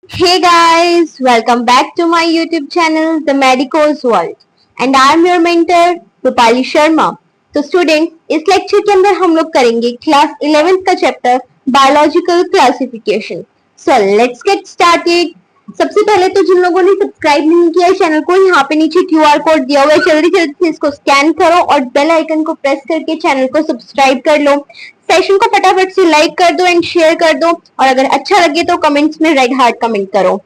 Hey guys, welcome back to my YouTube channel, The Medico's World, and I'm your mentor, Rupali Sharma. तो student, इस lecture के अंदर हम लोग करेंगे क्लास 11th का chapter biological classification. So let's get started. सबसे पहले तो जिन लोगों ने सब्सक्राइब नहीं किया है चैनल को, यहाँ पे नीचे क्यूआर कोड दिया हुआ है, जल्दी जल्दी से इसको स्कैन करो और बेल आइकन को प्रेस करके चैनल को सब्सक्राइब कर लो। सेशन को फटाफट से लाइक कर दो एंड शेयर कर दो, और अगर अच्छा लगे तो कमेंट्स में रेड हार्ट कमेंट करो।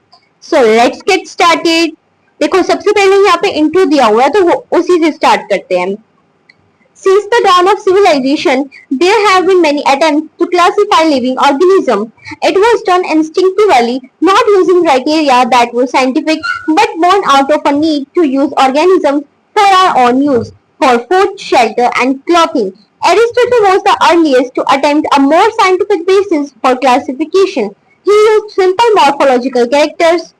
So let's get started. देखो, सबसे पहले यहाँ पे इंट्रो दिया हुआ है, तो वो उसी से स्टार्ट करते हैं। Since the dawn of civilization, there have been many attempts to classify living organisms. It was done instinctively, not using criteria that were scientific, but born out of a need to use organisms for our own use, for food, shelter, and clothing. Aristotle was the earliest to attempt a more scientific basis for classification. He used simple morphological characters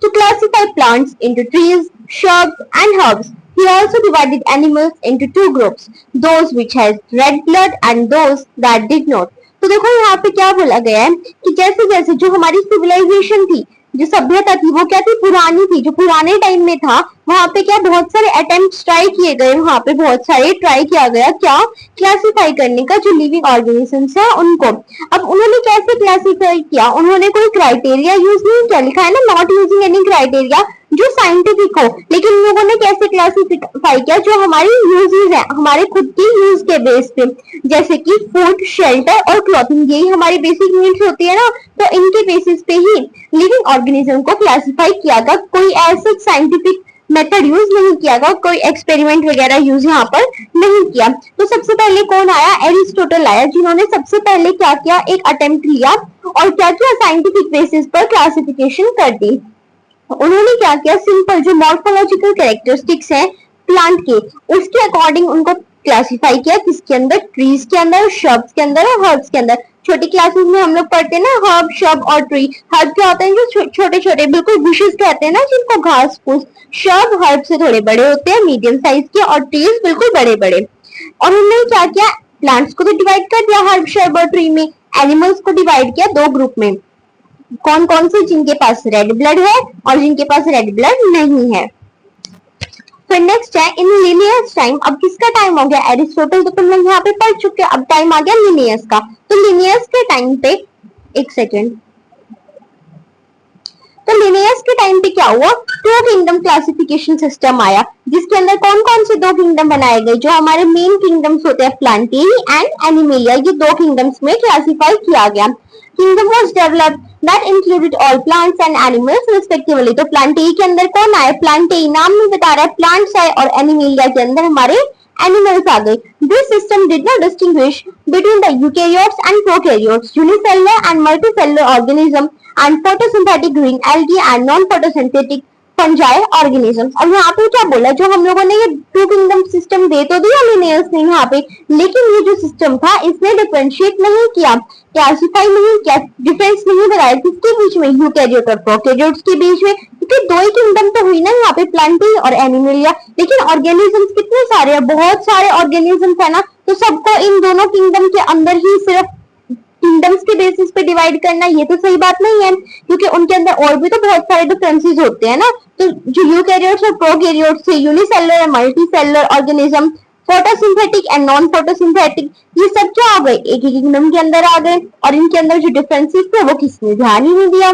to classify plants into trees, shrubs, and herbs. He also divided animals into two groups, those which had red blood and those that did not. तो देखो यहाँ पे क्या बोला गया है कि जैसे जैसे जो हमारी सिविलाइजेशन थी, जो सभ्यता थी, वो क्या थी, पुरानी थी, जो पुराने टाइम में था, वहां पे क्या बहुत सारे अटेम्प्ट ट्राई किए गए, वहां पे बहुत सारे ट्राई किया गया क्या क्लासिफाई करने का, जो लिविंग ऑर्गेनिजम्स है उनको। अब उन्होंने कैसे क्लासिफाई किया, उन्होंने कोई क्राइटेरिया यूज नहीं किया, लिखा है ना नॉट यूजिंग एनी क्राइटेरिया जो साइंटिफिक हो, लेकिन उन लोगों ने कैसे क्लासिफाई किया, जो हमारी यूजेस है, हमारे खुद की यूज के बेस पे, जैसे कि फूड, शेल्टर और क्लॉथिंग, यही हमारी बेसिक नीड्स होती है ना, तो इनके बेसिस पे ही लिविंग ऑर्गेनिज्म को क्लासिफाई किया गया। कोई ऐसा साइंटिफिक मेथड यूज नहीं किया गया, कोई एक्सपेरिमेंट वगैरह यूज यहाँ पर नहीं किया। तो सबसे पहले कौन आया, एरिस्टोटल आया, जिन्होंने सबसे पहले क्या किया, एक अटेम्प्ट लिया और क्या किया, साइंटिफिक बेसिस पर क्लासिफिकेशन कर दी। उन्होंने क्या किया, सिंपल जो मॉर्फोलॉजिकल कैरेक्टरिस्टिक्स हैं प्लांट के, उसके अकॉर्डिंग उनको क्लासिफाई किया, किसके अंदर, ट्रीज के अंदर, श्रब्स के अंदर और हर्ब्स के अंदर। छोटी क्लासेस में हम लोग पढ़ते हैं ना, हर्ब, श्रब और ट्री। हर्ब क्या होते हैं, जो छोटे छोटे बिल्कुल बुशेस कहते हैं ना, जिनको घास फूस। श्रब हर्ब से थोड़े बड़े होते हैं, मीडियम साइज के, और ट्रीज बिल्कुल बड़े बड़े। और उन्होंने क्या किया, प्लांट्स को तो डिवाइड कर दिया हर्ब, श्रब और ट्री में। एनिमल्स को डिवाइड किया दो ग्रुप में, कौन कौन से, जिनके पास रेड ब्लड है और जिनके पास रेड ब्लड नहीं है। फिर नेक्स्ट है इन लिनियस टाइम। अब किसका टाइम हो गया, एरिस्टोटल तो तुम लोग यहाँ पे पढ़ चुके हो, अब टाइम आ गया लिनियस का। तो लिनियस के टाइम पे, एक सेकेंड, तो लिनियस के टाइम पे क्या हुआ, टू किंगडम क्लासिफिकेशन सिस्टम आया, जिसके अंदर कौन कौन से दो किंगडम बनाए गए, जो हमारे मेन किंगडम्स होते हैं प्लांटेरी एंड एनिमेलिया, ये दो किंगडम्स में क्लासिफाई किया गया। Kingdom was developed that included all plants and animals respectively. तो प्लांटेरी के अंदर कौन आए, प्लांटेरी नाम में बता रहा है प्लांट्स आए, और एनिमेलिया के अंदर हमारे एनिमल्स आ गए। This system did not distinguish between the eukaryotes and prokaryotes, unicellular and multicellular organism and photosynthetic green algae and non-photosynthetic fungi organisms। अब यहाँ पे क्या बोला, जो हम लोगों ने ये टू किंगडम सिस्टम दे तो दिया लिनियस ने यहाँ पे, लेकिन ये जो सिस्टम था इसने डिफरेंशिएट नहीं किया, क्लासिफाई नहीं किया, डिफरेंस नहीं बताया किसके बीच में, यूकैरियोट और प्रोकैरियोट्स के बीच में, क्योंकि दो ही किंगडम तो हुई ना यहाँ पे, प्लांटी और एनिमेलिया। लेकिन ऑर्गेनिजम्स कितने सारे हैं, बहुत सारे ऑर्गेनिजम्स है ना, तो सबको इन दोनों किंगडम के अंदर ही सिर्फ किंगडम्स के बेसिस पे डिवाइड करना, ये तो सही बात नहीं है, क्योंकि उनके अंदर और भी तो बहुत सारे डिफरेंसेस होते हैं ना। तो जो यूकैरियोट्स और प्रोकैरियोट्स से, यूनिसेलुलर और multicellular organism, photosynthetic and non photosynthetic, ये सब क्या आ गए, एक ही किंगडम के अंदर आ गए, और इनके अंदर जो डिफरेंसेस थे वो किसने ध्यान ही नहीं दिया।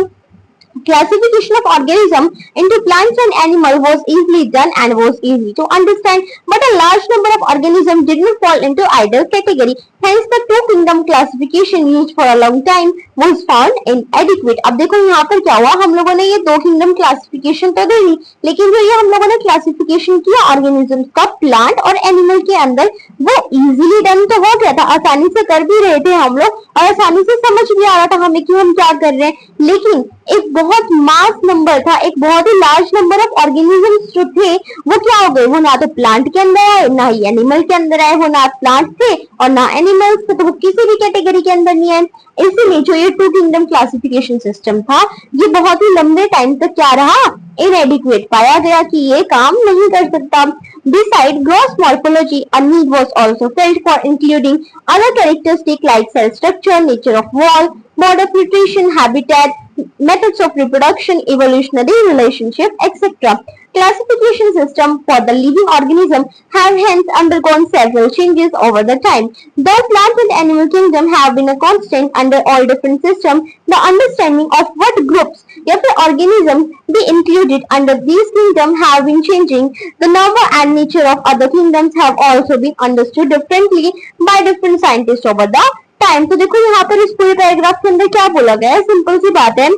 Classification of organism into plants and animal was easily done and was easy to understand, but a large number of organisms did not fall into either category. Hence, the two kingdom classification used for a long time was found inadequate. अब देखो यहाँ पर क्या हुआ, हम लोगों ने ये दो किंगडम क्लासिफिकेशन तो दे दी, लेकिन जो ये हम लोगों ने क्लासिफिकेशन किया ऑर्गेनिजम्स का प्लांट और एनिमल के अंदर, वो इजीली डन तो हो गया था, आसानी से कर भी रहे थे हम लोग, और आसानी से समझ भी आ रहा था हमें कि हम क्या कर रहे हैं। लेकिन एक बहुत मास नंबर था, एक बहुत ही लार्ज नंबर ऑफ ऑर्गेनिजम्स जो थे वो क्या हो गए, वो ना तो प्लांट के अंदर आए, ना ही एनिमल के अंदर आए, वो ना प्लांट थे और ना एनिमल्स थे, तो वो किसी भी कैटेगरी के अंदर नहीं आए। इसीलिए जो ये टू किंगडम क्लासिफिकेशन सिस्टम था, ये बहुत ही लंबे टाइम तक क्या रहा, इनएडिक्वेट पाया गया कि ये काम नहीं कर सकता। Beside gross morphology, a need was also felt for including other characteristics like cell structure, nature of wall, mode of nutrition, habitat, methods of reproduction, evolutionary relationship, etc. Classification system for the living organism have hence undergone several changes over the time. Though plant and animal kingdom have been a constant under all different systems, the understanding of what groups of organisms be included under these kingdoms have been changing. The number and nature of other kingdoms have also been understood differently by different scientists over the time. तो देखो यहाँ पर इस पूरे paragraph के अंदर क्या बोला गया है, सिंपल सी बात है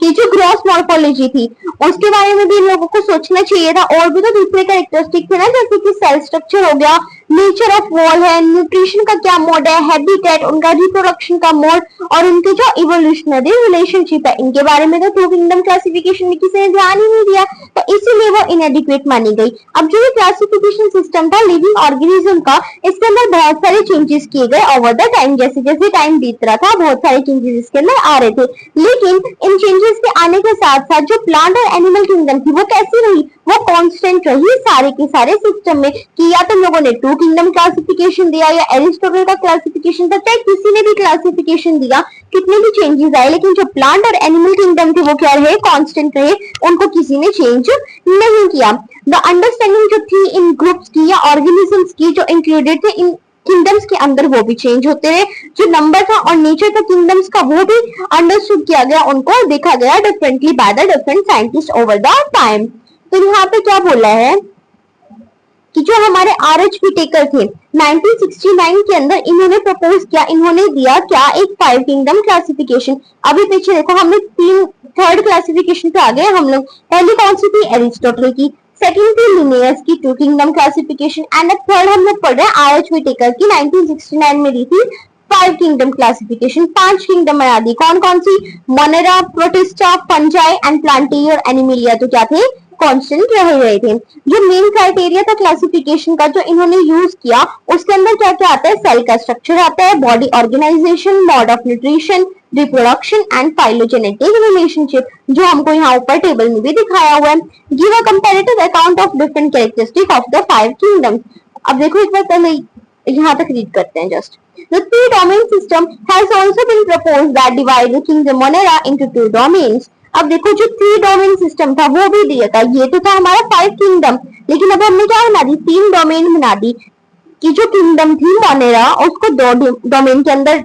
कि जो ग्रॉस मॉर्फोलॉजी थी उसके बारे में भी इन लोगों को सोचना चाहिए था। और भी तो दूसरे कैरेक्टरिस्टिक थे ना, जैसे कि सेल स्ट्रक्चर हो गया, नेचर ऑफ वॉल है, न्यूट्रिशन का क्या मोड है, हैबिटेट, उनका रिप्रोडक्शन का मोड और उनके जो इवोल्यूशनरी रिलेशनशिप है, इनके बारे में तो टू किंगडम क्लासिफिकेशन में किसी ने ध्यान ही नहीं दिया, तो इसीलिए वो इनएडिक्वेट मानी गई। अब जो ये क्लासिफिकेशन सिस्टम था लिविंग ऑर्गेनिज्म का, इसके अंदर बहुत सारे चेंजेस किए गए ओवर द टाइम। जैसे जैसे टाइम बीत रहा था बहुत सारे चेंजेस इसके अंदर आ रहे थे, लेकिन इन चेंजेस के आने के साथ साथ जो प्लांट और एनिमल किंगडम थी वो कैसी रही, वो कांस्टेंट रही सारे के सारे सिस्टम में। कि या तो लोगों ने टू किंगडम क्लासिफिकेशन दिया या एरिस्टोटल का क्लासिफिकेशन था, चाहे किसी ने भी क्लासिफिकेशन दिया, कितने भी चेंजेस आए, लेकिन जो प्लांट और एनिमल किंगडम थे वो क्या रहे, कांस्टेंट रहे, उनको किसी ने चेंज नहीं किया। द अंडरस्टैंडिंग जो थी इन ग्रुप्स की या ऑर्गेनिजम्स की जो इंक्लूडेड थे इन किंगडम्स के अंदर वो भी चेंज होते रहे। जो नंबर था और नेचर था किंगडम्स का वो भी अंडरस्टूड किया गया, उनको देखा गया differently by the different scientist over the time. तो यहाँ पे क्या बोला है कि जो हमारे आर.एच. व्हिटेकर थे 1969 के अंदर इन्होंने प्रपोज किया, इन्होंने दिया क्या, एक 5 किंगडम क्लासिफिकेशन। अभी पीछे देखो हमने थर्ड क्लासिफिकेशन पे आ गए हम लोग। पहली कौन सी थी, एरिस्टोटल की, सेकंड थी लिनियस की two kingdom classification, and third हम लोग पढ़ रहे हैं आर.एच. व्हिटेकर की 1969 में दी थी 5 किंगडम क्लासिफिकेशन। 5 किंगडम बना दी, कौन कौन सी, monera, protista, fungi and plantae और एनिमिलिया तो क्या थे, कांस्टेंट रहे थे। जो मेन क्राइटेरिया था क्लासिफिकेशन का जो इन्होंने यूज किया, उसके अंदर क्या क्या आता है, सेल का स्ट्रक्चर आता है, body organisation, mode of nutrition, reproduction and phylogenetic relationship, जो हमको यहाँ ऊपर टेबल में भी दिखाया हुआ है। Give a comparative account of different characteristic of the 5 kingdoms. अब देखो एक बार पहले यहाँ तक रीड करते हैं just. The three domain system has also been proposed that divide the kingdom Monera into 2 domains. अब देखो जो 3 डोमेन सिस्टम था वो भी दिया था, ये तो था हमारा 5 किंगडम, लेकिन अब हमने क्या बना दी, 3 डोमेन बना दी। कि जो किंगडम थी मोनेरा उसको 2 डोमेन के अंदर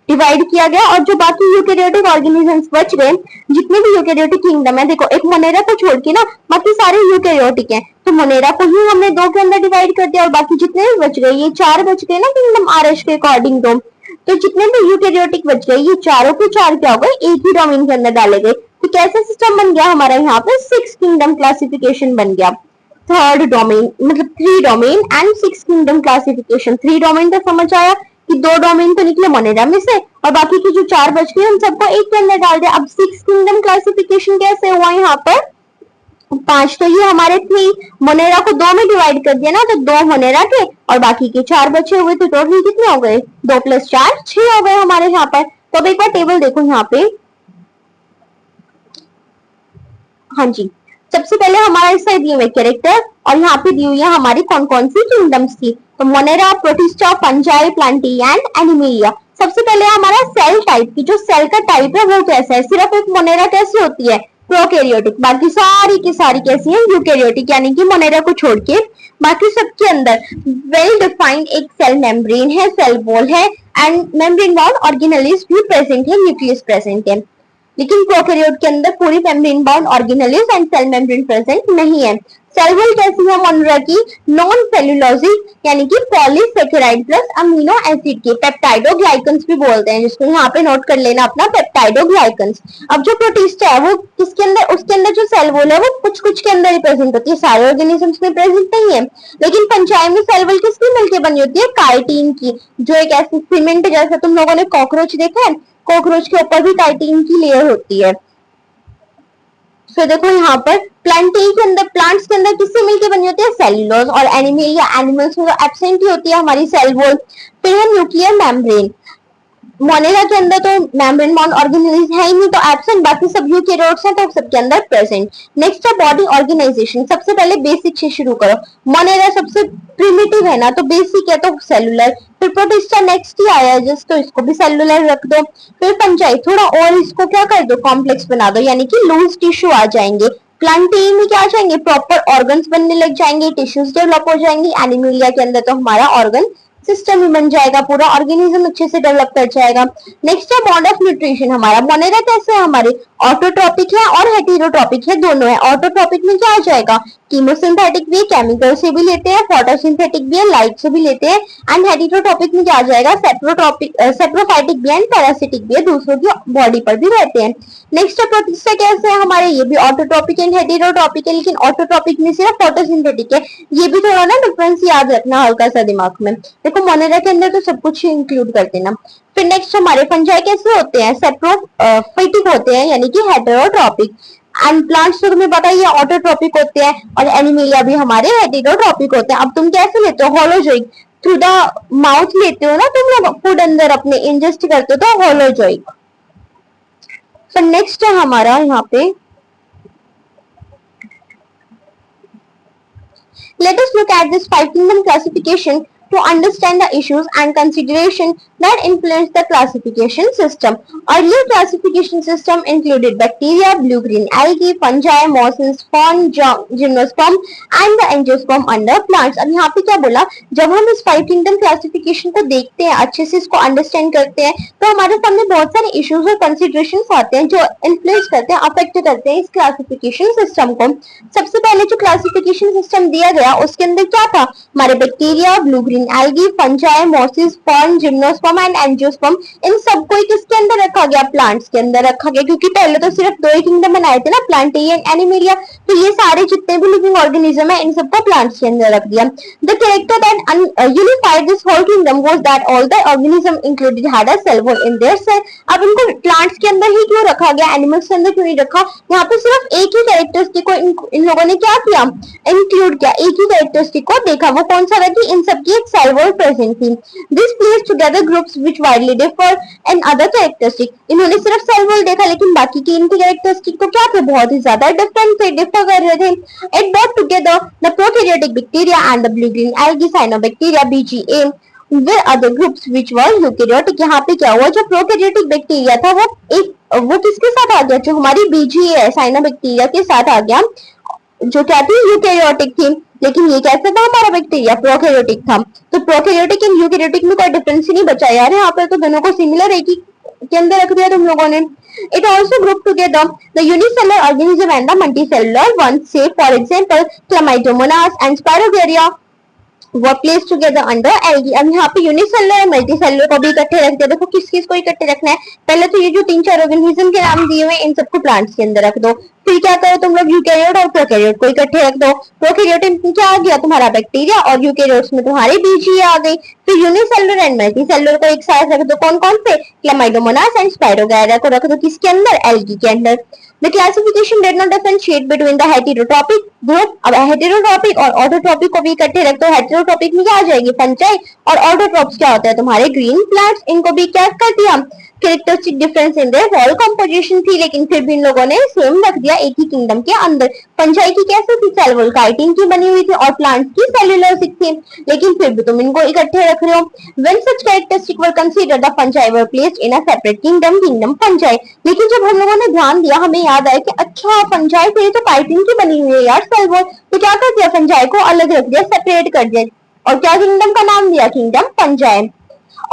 डिवाइड किया गया, और जो बाकी यूकेरियोटिक ऑर्गेनिजम्स बच गए, जितने भी यूकेरियोटिक किंगडम है, देखो एक मोनेरा को छोड़ के ना बाकी सारे यूकेरियोटिक हैं, तो मोनेरा को ही हमने 2 के अंदर डिवाइड कर दिया, और बाकी जितने भी बच गए, ये 4 बच गए ना किंगडम आर.एच. के अकॉर्डिंग तो जितने भी यूकेरियोटिक बच गए ये चारों के चार क्या हो गए, एक ही डोमेन के अंदर डाले गए। तो कैसा सिस्टम बन गया हमारा, यहाँ पे 6 किंगडम क्लासिफिकेशन बन गया। थर्ड डोमेन मतलब 3 domain and 6 kingdom classification. 3 domain तो समझ आया कि 2 डोमेन तो निकले मोनेरा में से, और बाकी की जो 4 बच गए उन सबको एक के अंदर डाल दिया। अब 6 किंगडम क्लासिफिकेशन कैसे हुआ, यहाँ पर 5 तो ये हमारे थे, मोनेरा को 2 में डिवाइड कर दिया ना, तो 2 मोनेरा के और बाकी के 4 बचे हुए, तो टोटल कितने हो गए, 2 + 4 6 हो गए हमारे यहाँ पर। तो अब एक बार टेबल देखो यहाँ पे, हाँ जी, सबसे पहले हमारा इस साइड दिए हुए कैरेक्टर और यहाँ पे दी हुई है हमारी कौन कौन सी किंगडम्स थी, तो Monera, protista, fungi, Plantae and Animalia. सबसे पहले हमारा सेल टाइप की, जो सेल का टाइप है वो कैसा है, सिर्फ एक मोनेरा कैसी होती है, प्रोकैरियोटिक, बाकी सारी की सारी कैसी है, यूकैरियोटिक, यानी कि मोनेरा को छोड़ के बाकी सबके अंदर वेल डिफाइंड एक सेल मेम्ब्रेन है, सेल वॉल है एंड मेम्ब्रेन बाउंड ऑर्गेनेल्स भी प्रेजेंट है, न्यूक्लियस प्रेजेंट है। लेकिन प्रोकैरियोट के अंदर पूरी membrane bound organelles and cell membrane present नहीं है। सेल वॉल कैसी है मोनेरा की, नॉन सेलुलोजिक यानी कि पॉलीसेकेराइड प्लस अमीनो एसिड के, पेप्टाइडोग्लाइकन्स भी बोलते हैं, जिसको यहाँ पे नोट कर लेना अपना, पेप्टाइडोग्लाइकन्स। अब जो प्रोटिस्टा है वो किसके अंदर, उसके अंदर जो सेल वॉल है वो कुछ कुछ के अंदर ही प्रेजेंट होती है, सारे ऑर्गेनिजम्स में प्रेजेंट नहीं है। लेकिन फंजाई में सेल वॉल किसकी मिलकर बनी होती है, काइटिन की, जो एक ऐसी सीमेंट जैसा, तुम लोगों ने कॉकरोच देखा है, कॉकरोच के ऊपर भी काइटिन की लेयर होती है। सो देखो यहाँ पर प्लांटी के अंदर, प्लांट्स के अंदर किससे मिलकर बनी होती है, सेल्यूलोज, और एनिमल या एनिमल्स में तो एब्सेंट ही होती है हमारी सेल वॉल। फिर है न्यूक्लियर मेम्ब्रेन, मोनेरा के अंदर तो मेम्ब्रेन बाउंड ऑर्गेनेल्स है ही नहीं, तो एब्सेंट, बाकी सब यूकेरियोट्स हैं तो सबके अंदर प्रेजेंट। नेक्स्ट है बॉडी ऑर्गेनाइजेशन। सबसे पहले बेसिक से शुरू करो। मोनेरा सबसे प्रिमिटिव है ना, तो बेसिक है तो सेलुलर। फिर प्रोटिस्टा नेक्स्ट ही आया जस्ट, तो इसको भी सेलुलर रख दो। फिर फंजाई, थोड़ा और इसको क्या कर दो, कॉम्प्लेक्स बना दो, यानी कि लूज टिश्यू आ जाएंगे। प्लांटेन में क्या आ जाएंगे, प्रॉपर ऑर्गन्स बनने लग जाएंगे, टिश्यूज डेवलप हो जाएंगे। एनिमलिया के अंदर तो हमारा ऑर्गन सिस्टम ही बन जाएगा, पूरा ऑर्गेनिज्म अच्छे से डेवलप कर जाएगा। नेक्स्ट है मोड ऑफ न्यूट्रिशन। हमारा मोनेरा कैसे है, हमारे ऑटोट्रोपिक है और हेटेरोट्रोपिक है, दोनों है। ऑटोट्रोपिक में क्या आ जाएगा, कीमोसिंथेटिक भी, केमिकल से भी लेते हैं, फोटोसिंथेटिक भी है, लाइट से भी लेते हैं। एंड हेटेरोट्रोपिक में क्या आ जाएगा, सेप्रोफाइटिक भी है, पैरासिटिक भी है, दूसरों की बॉडी पर भी रहते हैं। नेक्स्ट है प्रोटिस्टा कैसे है हमारे, ये भी ऑटोट्रोपिक एंड हेटेरोट्रोपिक है, लेकिन ऑटोट्रोपिक में सिर्फ फोटोसिंथेटिक है। ये भी थोड़ा ना डिफरेंस याद रखना हल्का सा दिमाग में। देखो मोनेरा के अंदर तो सब कुछ इंक्लूड कर देना। फिर नेक्स्ट हमारे फंजाई कैसे होते हैं, सेप्रोफाइटिक होते हैं, यानी कि हेटेरोट्रोपिक। एंड प्लांट्स तो तुम्हें पता ही है ऑटोट्रोपिक होते हैं, और एनिमेलिया भी हमारे हेटेरोट्रोपिक होते हैं। अब तुम कैसे लेते हो, होलोजोइक थ्रू द माउथ लेते हो ना तुम लोग, फूड अंदर अपने इंजेस्ट करते हो तो होलोजोइक। फिर नेक्स्ट है हमारा यहाँ पे, let us look at this five kingdom classification to understand the issues and consideration that influence the classification system. Earlier classification system included bacteria, blue-green algae, fungi, mosses, fern, gymnosperm and the angiosperm under plants. अब यहाँ पे क्या बोला, जब हम इस five kingdom classification को देखते हैं, अच्छे से इसको अंडरस्टैंड करते हैं, तो हमारे सामने बहुत सारे इश्यूज और कंसिडरेशंस आते हैं जो इन्फ्लुएंस करते हैं, अफेक्ट करते हैं इस क्लासिफिकेशन सिस्टम को। सबसे पहले जो क्लासिफिकेशन सिस्टम दिया गया उसके अंदर क्या था, हमारे bacteria, blue green algae, fungi, mosses, fern, gymnosperm and angiosperm, इन सबको किसके अंदर रखा गया, प्लांट्स के अंदर रखा गया, क्योंकि पहले तो सिर्फ दो ही किंगडम बनाए थे ना, प्लांटेरियम एंड एनिमेलिया, तो ये सारे जितने भी लिविंग ऑर्गेनिज्म है इन सबको प्लांट्स के अंदर रख दिया। The character that unified this whole kingdom was that all the organism included had a cell wall in their cell. अब इनको प्लांट्स के अंदर ही क्यों रखा गया, एनिमल्स के अंदर क्यों नहीं रखा, यहाँ पे सिर्फ एक ही कैरेक्टरिस्टिक को इन लोगों ने क्या किया, इंक्लूड किया, एक ही कैरेक्टरिस्टिक को देखा, वो कौन सा था कि इन सबकी एक सेल वॉल प्रेजेंट थी। This place together groups which widely differ and other characteristic. इन्होंने सिर्फ सेल वॉल देखा, लेकिन बाकी की इनकी कैरेक्टरिस्टिक तो क्या थे, बहुत ही ज्यादा डिफरेंट थे, डिफर कर रहे थे। It brought together the prokaryotic bacteria and the blue green algae, cyanobacteria, BGA with other groups which were eukaryotic। यहाँ पे क्या हुआ, जो प्रोकैरियोटिक बैक्टीरिया था वो किसके साथ आ गया, जो हमारी बीजीए है साइनोबैक्टीरिया के साथ आ गया, जो क्या थी, यूकैरियोटिक थी। लेकिन ये कैसा था, हमारा बैक्टीरिया प्रोकैरियोटिक था। तो प्रोकैरियोटिक एंड यूकैरियोटिक में कोई डिफरेंस ही नहीं बचा यार, यहाँ पर तो दोनों को सिमिलर एक ही के अंदर रख दिया तुम लोगों ने। It also grouped together the unicellular organism and the multicellular ones, say for example Chlamydomonas and Spirogyra were placed together under algae। अब यहाँ पे यूनिसेलुलर और मल्टीसेलुलर को भी इकट्ठे रख दिया। देखो किस किस को इकट्ठे रखना है, पहले तो ये जो तीन चार ऑर्गेनिज्म के नाम दिए हुए इन सबको प्लांट्स के अंदर रख दो। फिर क्या करो तुम लोग, यूकैरियोट और प्रोकैरियोट को इकट्ठे रख दो। प्रोकैरियोट में क्या आ गया, तुम्हारा बैक्टीरिया, और यूकैरियोट्स में तुम्हारी बीजीए आ गई। फिर यूनिसेलुलर एंड मल्टीसेलुलर को एक साथ रख दो, कौन कौन से, क्लामाइडोमोनास एंड स्पाइरोगायरा को रख दो किसके अंदर, एल्गी के अंदर। The classification did not differentiate between the heterotropic group। अब हेटेरोट्रोपिक और ऑटोट्रोपिक को भी इकट्ठे रख दो। हेटेरोट्रोपिक में क्या आ जाएगी, फंजाई, और ऑटोट्रोप्स क्या होता है, तुम्हारे ग्रीन प्लांट्स, इनको भी क्या कर दिया, characteristic difference in their wall composition थी, लेकिन फिर भी इन लोगों ने सेम रख दिया एक ही किंगडम के अंदर। फंजाई की कैसे थी, सेल वॉल काइटिन की बनी हुई थी, और प्लांट्स की सेल्यूलोसिक थी, लेकिन फिर भी तुम इनको इकट्ठे रख रहे हो। When such characteristics were considered, the fungi were placed in a separate kingdom, kingdom fungi। लेकिन जब हम लोगों ने ध्यान दिया, हमें याद आया कि अच्छा फंजाई फिर तो काइटिन की बनी हुई है यार सेल वॉल, तो क्या कर दिया, फंजाई को अलग रख दिया, सेपरेट कर दिया, और क्या किंगडम का नाम दिया, kingdom fungi.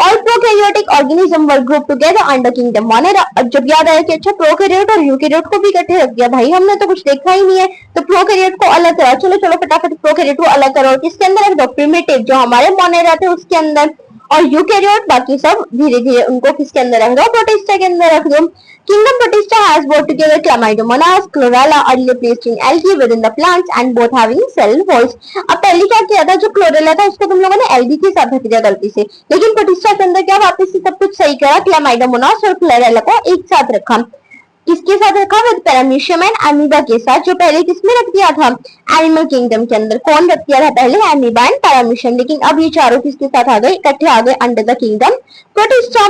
All prokaryotic organism were grouped together under kingdom Monera। अब जब याद आया कि अच्छा प्रोकैरियोट और यूकैरियोट को भी इकट्ठे रख दिया, भाई हमने तो कुछ देखा ही नहीं है, तो प्रोकैरियोट को अलग करा, चलो चलो फटाफट प्रोकैरियोट को अलग करो, किसके अंदर रख दो, प्रिमिटिव जो हमारे मोनेरा थे उसके अंदर, और यूकैरियोट बाकी सब धीरे धीरे उनको किसके अंदर रख दो, प्रोटिस्टा के अंदर रख दो। Kingdom Protista has brought together Chlamydomonas, Chlorella, earlier placed in algae within the plants and both having cell walls। अब पहले क्या किया था, जो क्लोरेला था उसको तुम लोगों ने एल्गी के साथ रख दिया गलती से, लेकिन प्रोटिस्टा के अंदर क्या वापस से सब कुछ सही करा, क्लामाइडोमोनास और क्लोरेला को एक साथ रखा। किसके साथ रखा, विद पैरामीशियम एंड अमीबा के साथ, जो पहले किसमें रख दिया था, एनिमल किंगडम के अंदर। कौन रख दिया था पहले, अमीबा एंड पैरामीशियम, लेकिन अब ये चारों किसके साथ आ गए, इकट्ठे आ गए under the kingdom protista.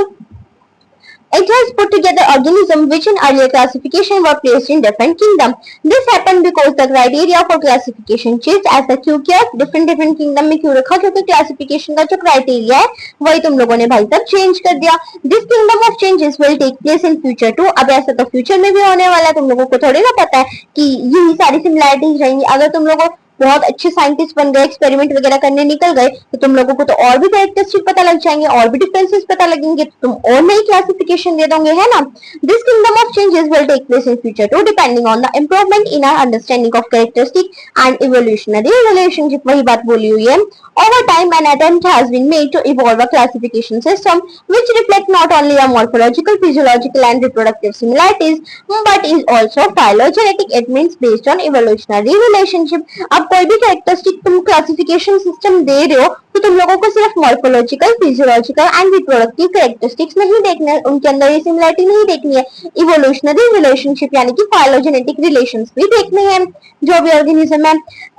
It has put together organisms which in earlier classification were placed in different kingdom. This happened because the criteria for classification changed as the क्यों किया different kingdom में क्यों रखा क्योंकि classification का जो criteria है वही तुम लोगों ने भाई साहब change कर दिया. This kingdom of changes will take place in future too. अब ऐसा तो future में भी होने वाला है, तुम लोगों को थोड़ी ना पता है कि यही सारी similarities रहेंगी. अगर तुम लोगों बहुत अच्छे साइंटिस्ट बन गए, एक्सपेरिमेंट वगैरह करने निकल गए, तो तुम लोगों को तो और भी कैरेक्टरिस्टिक पता लग जाएंगे, और भी डिफरेंसेस पता लगेंगे, तो तुम और नई क्लासिफिकेशन दे दोगे, है ना. This kingdom of changes will take place in future too depending on the improvement in our understanding of characteristic and evolutionary relationship. वही बात बोली हुई है. Over time, an attempt has been made to evolve a classification system which reflect not only a morphological, physiological, and reproductive similarities, but is also phylogenetic. It means based on evolutionary relationship. अब कोई भी characteristic तुम classification system दे रहे हो तो तुम लोगों को सिर्फ morphological, physiological and reproductive characteristics नहीं देखने हैं, उनके अंदर ये सिमिलरिटी नहीं देखनी है. इवोल्यूशनरी रिलेशनशिप यानी कि फाइलोजेनेटिक रिलेशंस भी देखने हैं जो भी ऑर्गेनिज्म है.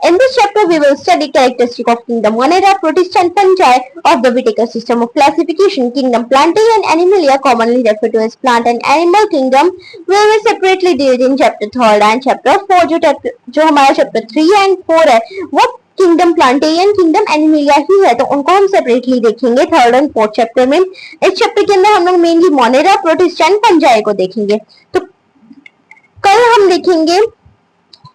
In this chapter, we will study characteristic of kingdom Monera, Protist and Fungi of the Whittaker system of classification. Kingdom Plantae and Animalia, commonly referred to as plant and animal kingdom, will be separately dealt in chapter 3 and chapter 4. जो हमारा chapter 3 and 4 है वो kingdom प्लांटेरियन kingdom Animalia ही है, तो उनको हम separately देखेंगे 3rd और 4th चैप्टर में. इस चैप्टर के अंदर हम लोग mainly Monera, protist and fungi को देखेंगे. तो कल हम देखेंगे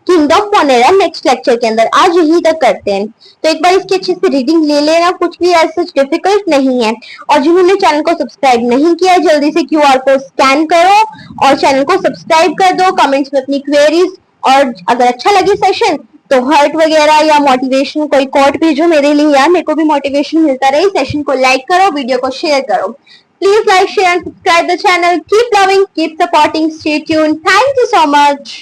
किंगडम मोनेरा नेक्स्ट लेक्चर के अंदर. आज यही तक करते हैं, तो एक बार इसकी अच्छे से रीडिंग ले लेना, कुछ भी ऐसा डिफिकल्ट नहीं है. और जिन्होंने चैनल को सब्सक्राइब नहीं किया जल्दी से क्यूआर कोड स्कैन करो और चैनल को सब्सक्राइब कर दो. कमेंट्स में अपनी क्वेरीज, और अगर अच्छा लगे सेशन तो हार्ट वगैरह या मोटिवेशन कोई कोट भेजो मेरे लिए, यार मेरे को भी मोटिवेशन मिलता रहे. सेशन को लाइक करो, वीडियो को शेयर करो. Please like, share and subscribe the channel. Keep loving, keep supporting, stay tuned. Thank you so much.